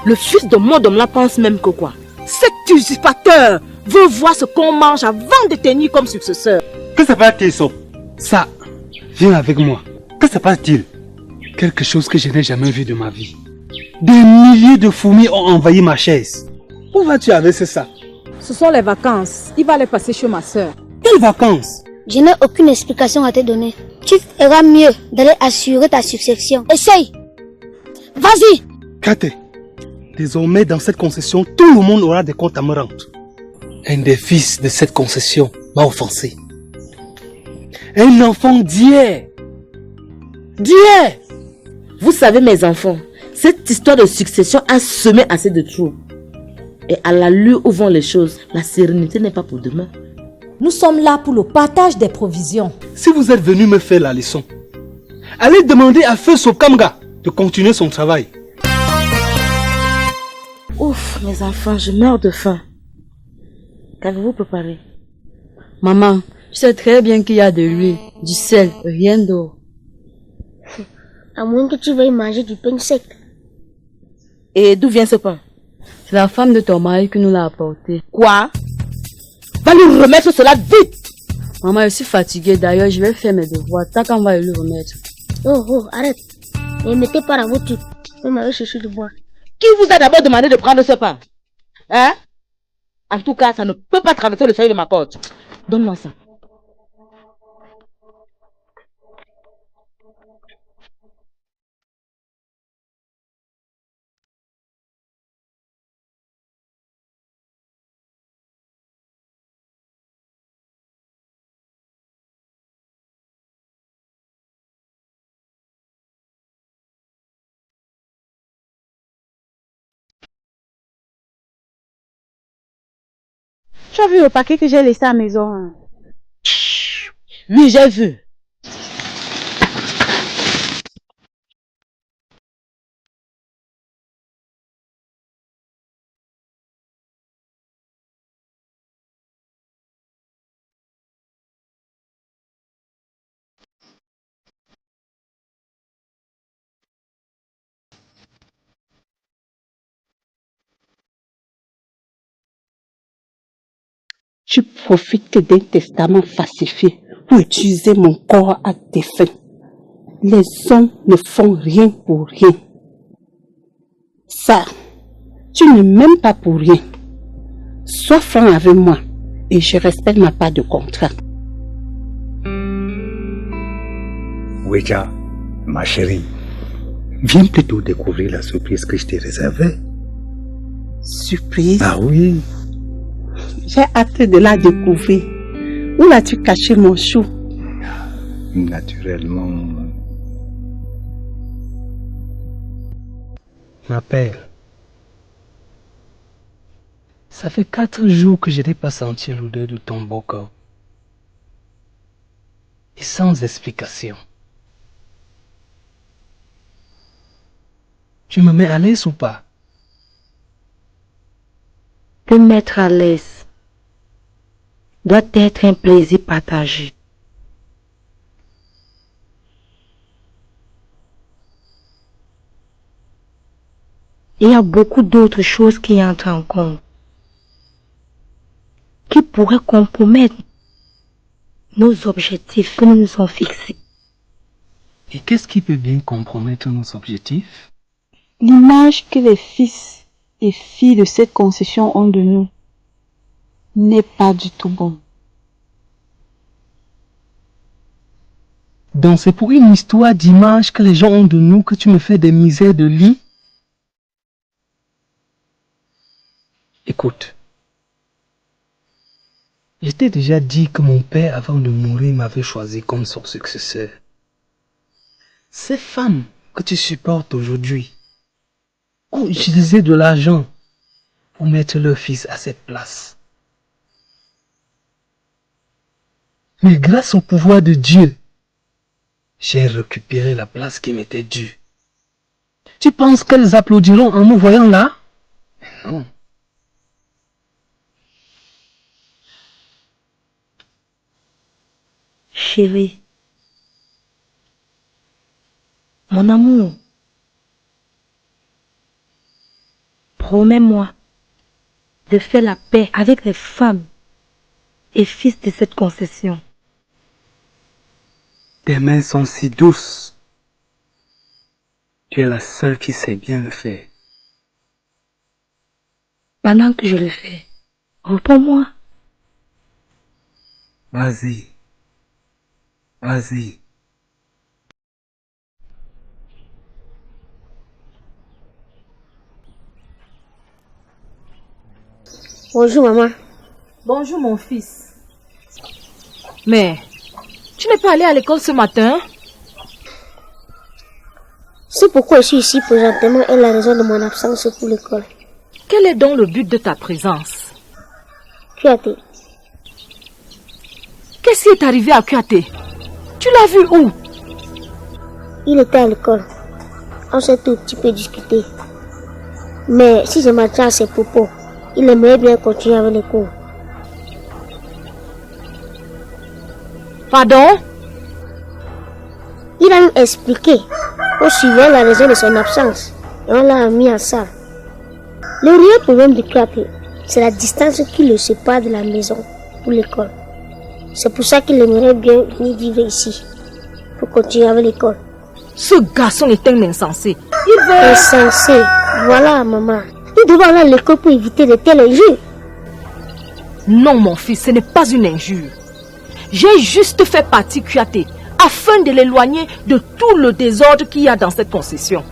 Le fils de Modomla pense même que quoi? Cet usurpateur veut voir ce qu'on mange avant de tenir comme successeur. Que se passe-t-il, ça? Ça, viens avec moi. Que se passe-t-il? Quelque chose que je n'ai jamais vu de ma vie. Des milliers de fourmis ont envahi ma chaise. Où vas-tu avec ça? Ce sont les vacances. Il va les passer chez ma soeur. Quelles vacances? Je n'ai aucune explication à te donner. Tu feras mieux d'aller assurer ta succession. Essaye. Vas-y. Kate, désormais dans cette concession, tout le monde aura des comptes à me rendre. Un des fils de cette concession m'a offensé. Un enfant d'hier. D'hier. Vous savez mes enfants, cette histoire de succession a semé assez de trous. Et à l'allure où vont les choses, la sérénité n'est pas pour demain. Nous sommes là pour le partage des provisions. Si vous êtes venu me faire la leçon, allez demander à Feu Sokamga de continuer son travail. Ouf, mes enfants, je meurs de faim. Qu'avez-vous préparé? Maman, je sais très bien qu'il y a de l'huile, du sel, rien d'autre. À moins que tu veuilles manger du pain sec. Et d'où vient ce pain? C'est la femme de ton mari qui nous l'a apporté. Quoi? Va lui remettre cela vite! Maman, je suis fatiguée. D'ailleurs, je vais faire mes devoirs. Tant qu'on va lui remettre. Oh, arrête. Ne mettez pas la voiture. Je vais chercher du bois. Qui vous a d'abord demandé de prendre ce pain? Hein? En tout cas, ça ne peut pas traverser le seuil de ma porte. Donne-moi ça. Tu as vu le paquet que j'ai laissé à la maison? Hein? Oui, j'ai vu. Tu profites d'un testament falsifié pour utiliser mon corps à tes fins. Les hommes ne font rien pour rien. Ça, tu ne m'aimes pas pour rien. Sois franc avec moi et je respecte ma part de contrat. Ouéja, ma chérie, viens plutôt découvrir la surprise que je t'ai réservée. Surprise? Ah oui. J'ai hâte de la découvrir. Où l'as-tu caché mon chou? Naturellement. Ma père, ça fait 4 jours que je n'ai pas senti l'odeur de ton beau corps. Et sans explication. Tu me mets à l'aise ou pas? Te mettre à l'aise doit être un plaisir partagé. Il y a beaucoup d'autres choses qui entrent en compte, qui pourraient compromettre nos objectifs que nous nous sommes fixés. Et qu'est-ce qui peut bien compromettre nos objectifs? L'image que les fils et filles de cette concession ont de nous n'est pas du tout bon. Donc c'est pour une histoire d'image que les gens ont de nous que tu me fais des misères de lit? Écoute, je t'ai déjà dit que mon père avant de mourir m'avait choisi comme son successeur. Ces femmes que tu supportes aujourd'hui ont utilisé de l'argent pour mettre leur fils à cette place. Mais grâce au pouvoir de Dieu, j'ai récupéré la place qui m'était due. Tu penses qu'elles applaudiront en nous voyant là? Non. Chérie, mon amour, promets-moi de faire la paix avec les femmes et fils de cette concession. Tes mains sont si douces. Tu es la seule qui sait bien le faire. Pendant que je le fais, reprends-moi. Vas-y. Vas-y. Bonjour maman. Bonjour mon fils. Mais, tu n'es pas allé à l'école ce matin? C'est pourquoi je suis ici présentement et la raison de mon absence pour l'école. Quel est donc le but de ta présence? Kouyaté. Qu'est-ce qui est arrivé à Kouyaté? Tu l'as vu où? Il était à l'école. On s'est tout petit peu discuté. Mais si je m'attends à ses propos, il aimerait bien continuer avec les cours. Pardon? Il a nous expliqué qu'on suivait la raison de son absence et on l'a mis en salle. Le réel problème de Kouyaté, c'est la distance qui le sépare de la maison pour l'école. C'est pour ça qu'il aimerait bien venir vivre ici pour continuer avec l'école. Ce garçon est un insensé. Il veut... Insensé. Voilà maman. Nous devons aller à l'école pour éviter de telles injures. Non mon fils, ce n'est pas une injure. J'ai juste fait partie Kouyaté afin de l'éloigner de tout le désordre qu'il y a dans cette concession.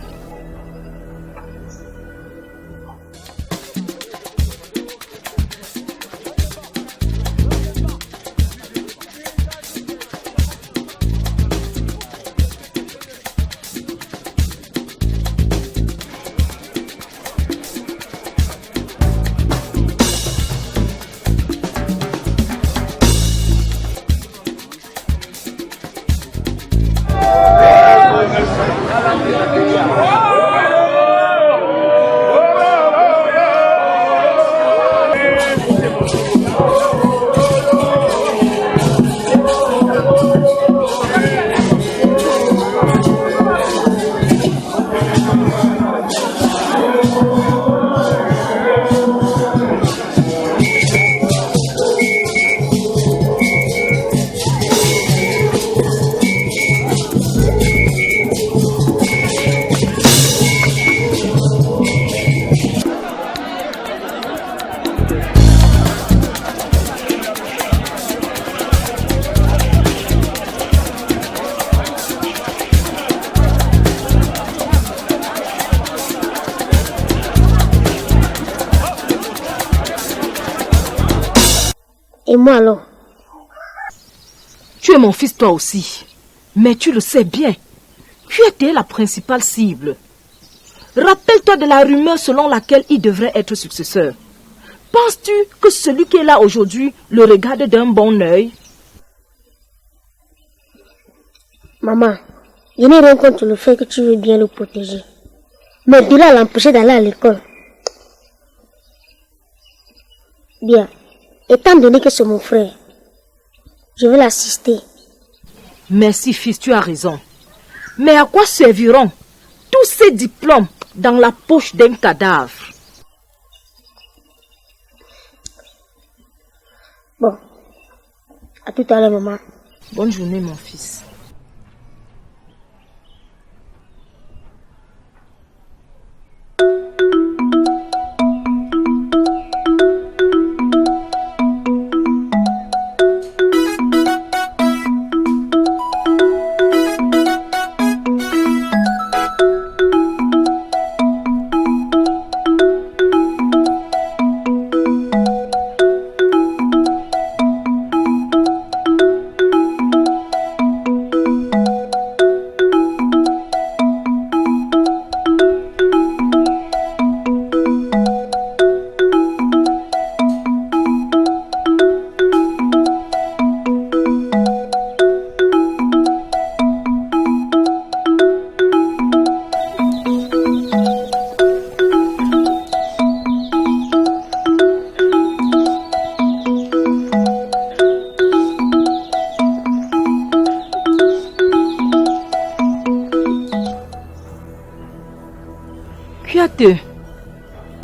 Et moi alors? Tu es mon fils toi aussi. Mais tu le sais bien. Kouyaté est la principale cible. Rappelle-toi de la rumeur selon laquelle il devrait être successeur. Penses-tu que celui qui est là aujourd'hui le regarde d'un bon œil? Maman, je n'ai rien contre le fait que tu veux bien le protéger. Mais de là à l'empêcher d'aller à l'école. Bien. Étant donné que c'est mon frère, je vais l'assister. Merci fils, tu as raison. Mais à quoi serviront tous ces diplômes dans la poche d'un cadavre? Bon, à tout à l'heure maman. Bonne journée mon fils.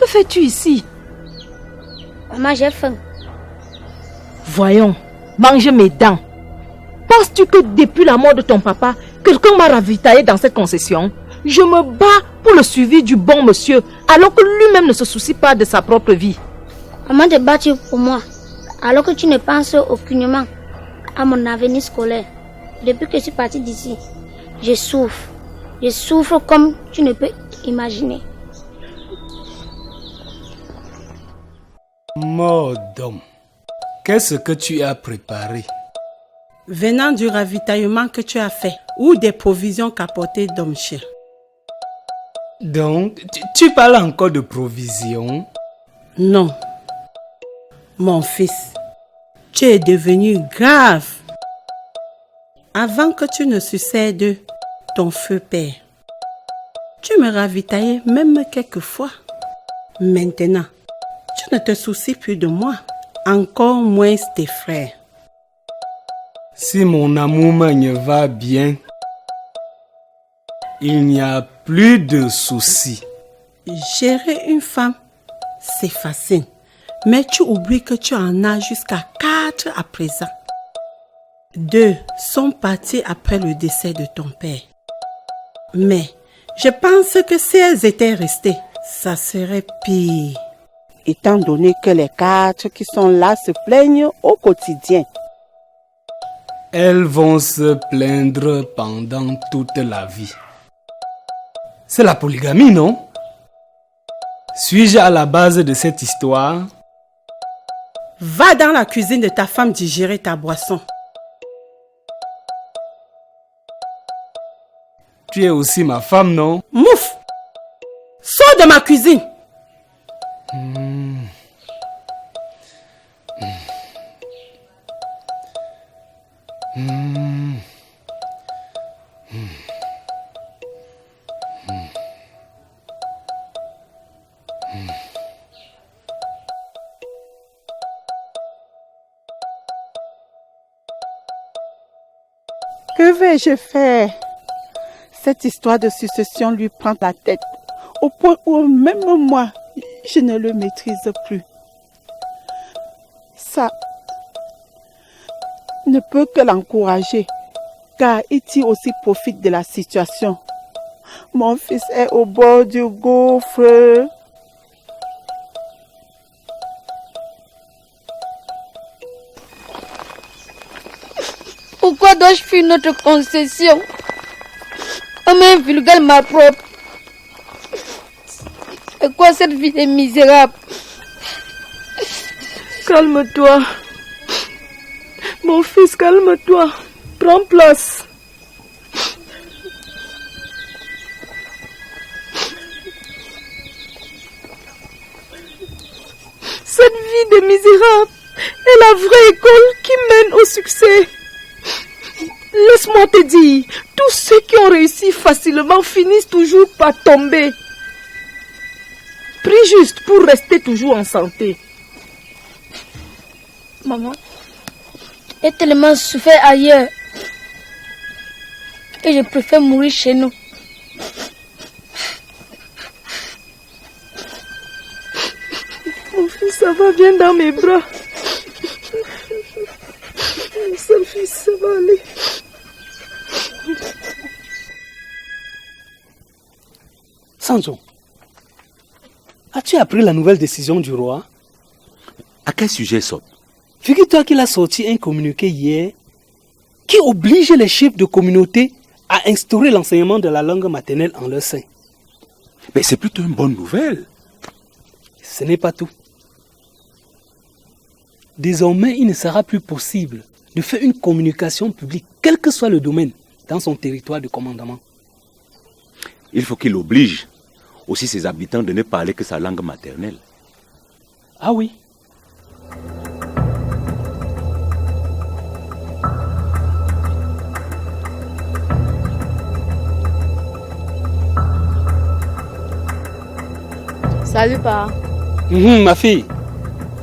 fais-tu ici? Maman, j'ai faim. Voyons, mange mes dents. Penses-tu que depuis la mort de ton papa, quelqu'un m'a ravitaillé dans cette concession? Je me bats pour le suivi du bon monsieur, alors que lui-même ne se soucie pas de sa propre vie. Comment te battre pour moi, alors que tu ne penses aucunement à mon avenir scolaire? Depuis que je suis partie d'ici, je souffre. Je souffre comme tu ne peux imaginer. Mort d'homme, qu'est-ce que tu as préparé? Venant du ravitaillement que tu as fait, ou des provisions qu'apportait Domchir. Donc, tu parles encore de provisions? Non. Mon fils, tu es devenu grave. Avant que tu ne succèdes ton feu père, tu me ravitaillais même quelquefois. Maintenant, tu ne te soucies plus de moi, encore moins tes frères. Si mon amour me va bien, il n'y a plus de soucis. Gérer une femme, c'est facile. Mais tu oublies que tu en as jusqu'à 4 à présent. 2 sont partis après le décès de ton père. Mais je pense que si elles étaient restées, ça serait pire. Étant donné que les 4 qui sont là se plaignent au quotidien. Elles vont se plaindre pendant toute la vie. C'est la polygamie, non? Suis-je à la base de cette histoire? Va dans la cuisine de ta femme digérer ta boisson. Tu es aussi ma femme, non? Mouf! Sors de ma cuisine! Que vais-je faire? Cette histoire de succession lui prend la tête, au point où même moi, je ne le maîtrise plus. Ça ne peut que l'encourager, car Iti aussi profite de la situation. Mon fils est au bord du gouffre. Pourquoi dois-je fuir notre concession? Homme vulgaire ma propre. Et quoi cette vie est misérable? Calme-toi. Mon fils, calme-toi. Prends place. Cette vie de misérable est la vraie école qui mène au succès. Laisse-moi te dire, tous ceux qui ont réussi facilement finissent toujours par tomber. Prie juste pour rester toujours en santé. Maman, j'ai tellement souffert ailleurs que je préfère mourir chez nous. Mon fils, ça va bien dans mes bras. Mon seul fils, ça va aller. Sanzo, as-tu appris la nouvelle décision du roi? À quel sujet, Sop? Figure-toi qu'il a sorti un communiqué hier qui oblige les chefs de communauté à instaurer l'enseignement de la langue maternelle en leur sein. Mais c'est plutôt une bonne nouvelle. Ce n'est pas tout. Désormais, il ne sera plus possible de faire une communication publique, quel que soit le domaine, dans son territoire de commandement. Il faut qu'il oblige aussi ses habitants de ne parler que sa langue maternelle. Ah oui. Salut, papa. Ma fille.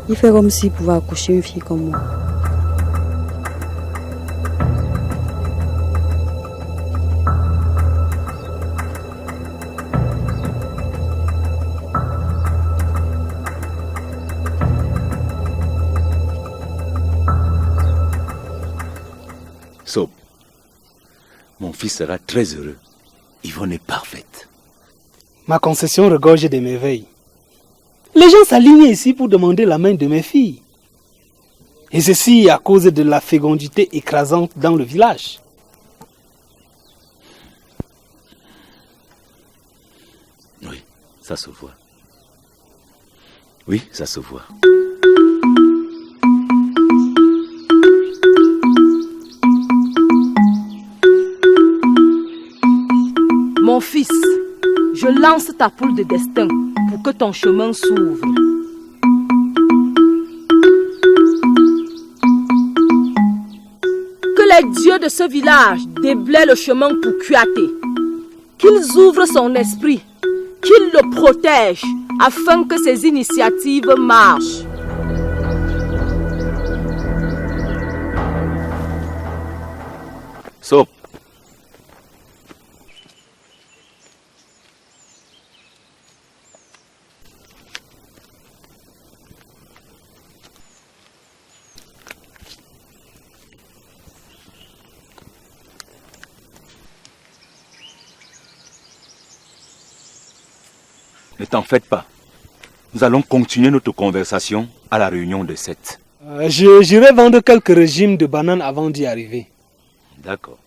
Il fait comme s'il pouvait accoucher une fille comme moi. Sob, mon fils sera très heureux. Yvonne est parfaite. Ma concession regorge de merveilles. Les gens s'alignent ici pour demander la main de mes filles. Et ceci à cause de la fécondité écrasante dans le village. Oui, ça se voit. Oui, ça se voit. Mon fils, je lance ta poule de destin pour que ton chemin s'ouvre. Que les dieux de ce village déblaient le chemin pour Kouyaté. Qu'ils ouvrent son esprit, qu'ils le protègent afin que ses initiatives marchent. Sob. Ne t'en faites pas. Nous allons continuer notre conversation à la réunion de 7. J'irai vendre quelques régimes de bananes avant d'y arriver. D'accord.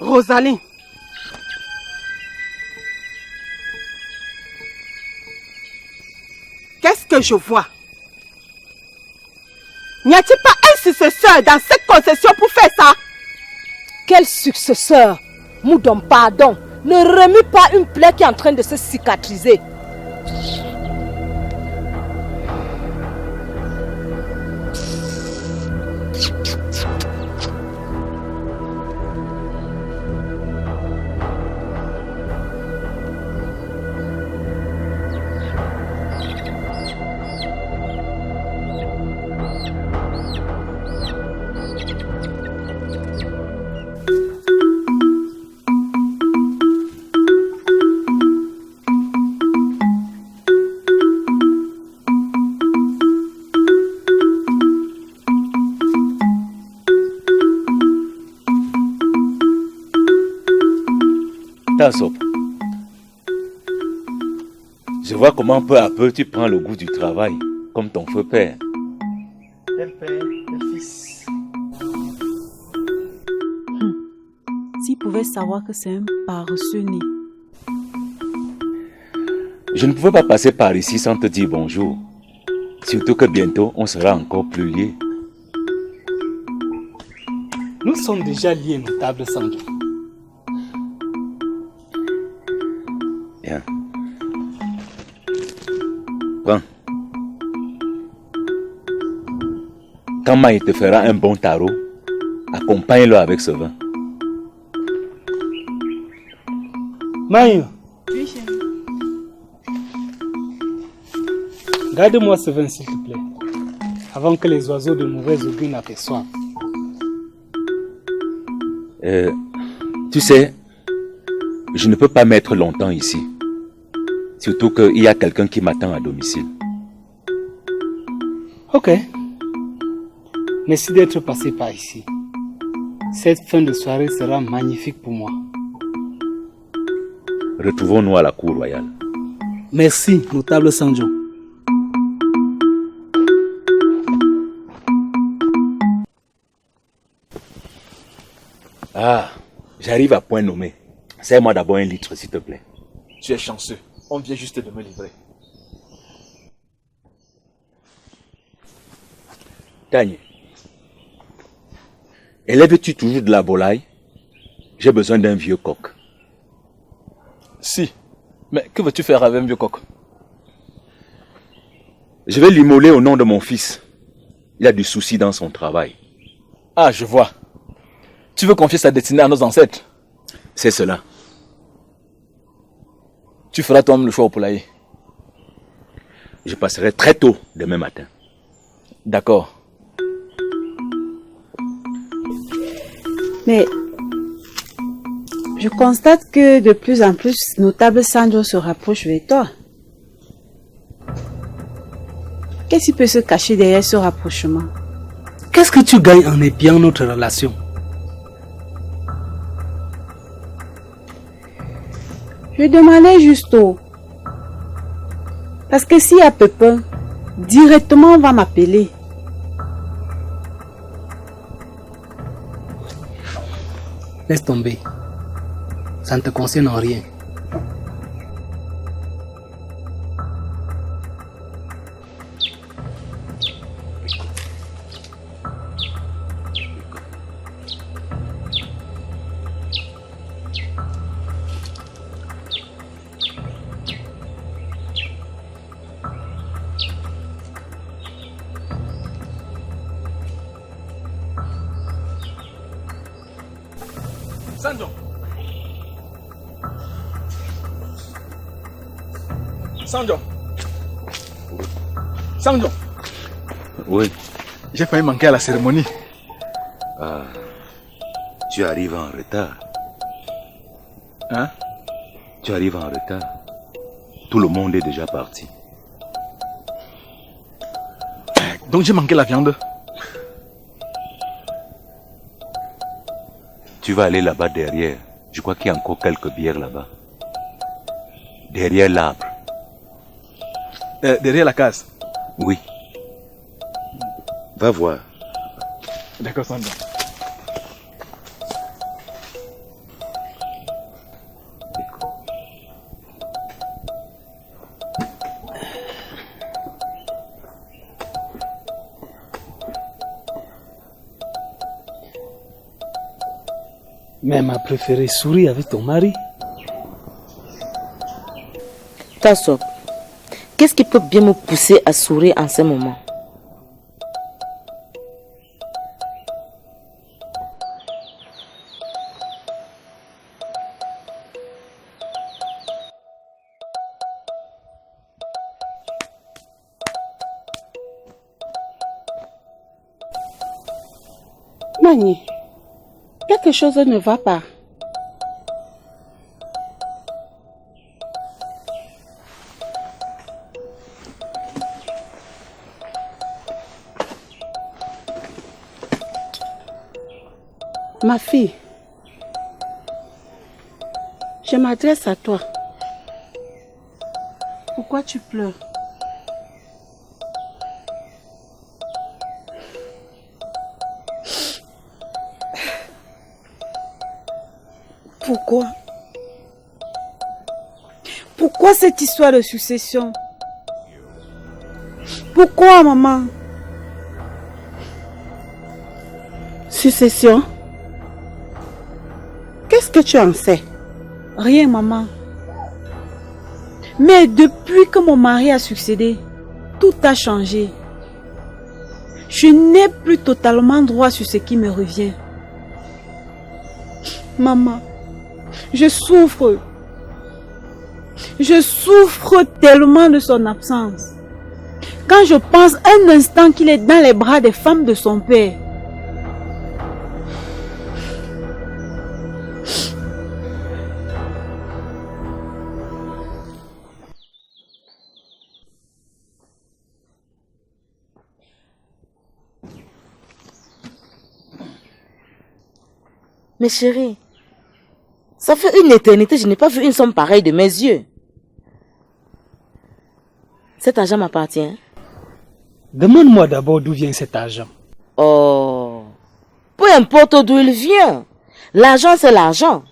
Rosalie. Qu'est-ce que je vois? N'y a-t-il pas un successeur dans cette concession pour faire ça? Quel successeur? Moudon, pardon. Ne remue pas une plaie qui est en train de se cicatriser. Sob. Je vois comment peu à peu tu prends le goût du travail, comme ton feu père. Tel père, tel fils. S'il pouvait savoir que c'est un paresseux né. Je ne pouvais pas passer par ici sans te dire bonjour. Surtout que bientôt, on sera encore plus liés. Nous sommes déjà liés, notable Sandjo. Bien. Prends. Quand Maï te fera un bon tarot, accompagne-le avec ce vin. Maï. Garde-moi ce vin s'il te plaît, avant que les oiseaux de mauvaise augure n'aperçoivent. Tu sais, je ne peux pas m'être longtemps ici. Surtout qu'il y a quelqu'un qui m'attend à domicile. Ok. Merci d'être passé par ici. Cette fin de soirée sera magnifique pour moi. Retrouvons-nous à la cour royale. Merci, notable Sandjo. Ah, j'arrive à point nommé. Serre-moi d'abord un litre, s'il te plaît. Tu es chanceux. On vient juste de me livrer. Tagne, élèves-tu toujours de la volaille? J'ai besoin d'un vieux coq. Si. Mais que veux-tu faire avec un vieux coq? Je vais l'immoler au nom de mon fils. Il a du souci dans son travail. Ah, je vois. Tu veux confier sa destinée à nos ancêtres? C'est cela. Tu feras toi-même le choix au poulailler. Je passerai très tôt demain matin. D'accord. Mais je constate que de plus en plus, notable Sandro se rapproche de toi. Qu'est-ce qui peut se cacher derrière ce rapprochement? Qu'est-ce que tu gagnes en épiant notre relation? Je demandais juste parce que s'il y a Pépin, directement on va m'appeler. Laisse tomber. Ça ne te concerne en rien. Sandro. Sandro. Sandro. Oui. J'ai failli manquer à la cérémonie. Ah, tu arrives en retard. Hein? Tu arrives en retard. Tout le monde est déjà parti. Donc j'ai manqué la viande. Tu vas aller là-bas derrière. Je crois qu'il y a encore quelques bières là-bas. Derrière l'arbre. Derrière la case? Oui. Va voir. D'accord, Sandro. Mais ma préférée sourit avec ton mari. Tassop, qu'est-ce qui peut bien me pousser à sourire en ce moment? Mani, quelque chose ne va pas. Ma fille, je m'adresse à toi. Pourquoi tu pleures? Pourquoi? Pourquoi cette histoire de succession? Pourquoi, maman? Succession? Qu'est-ce que tu en sais? Rien, maman. Mais depuis que mon mari a succédé, tout a changé. Je n'ai plus totalement droit sur ce qui me revient. Maman, je souffre. Je souffre tellement de son absence. Quand je pense un instant qu'il est dans les bras des femmes de son père. Mais chérie, ça fait une éternité, je n'ai pas vu une somme pareille de mes yeux. Cet argent m'appartient. Demande-moi d'abord d'où vient cet argent. Oh, peu importe d'où il vient. L'argent, c'est l'argent.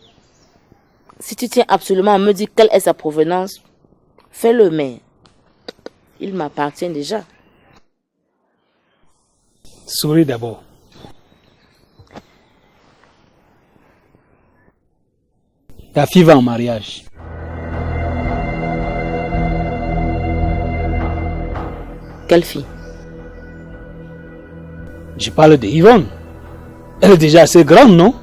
Si tu tiens absolument à me dire quelle est sa provenance, fais-le, mais il m'appartient déjà. Souris d'abord. Ta fille va en mariage. Quelle fille? Je parle de Yvonne. Elle est déjà assez grande, non?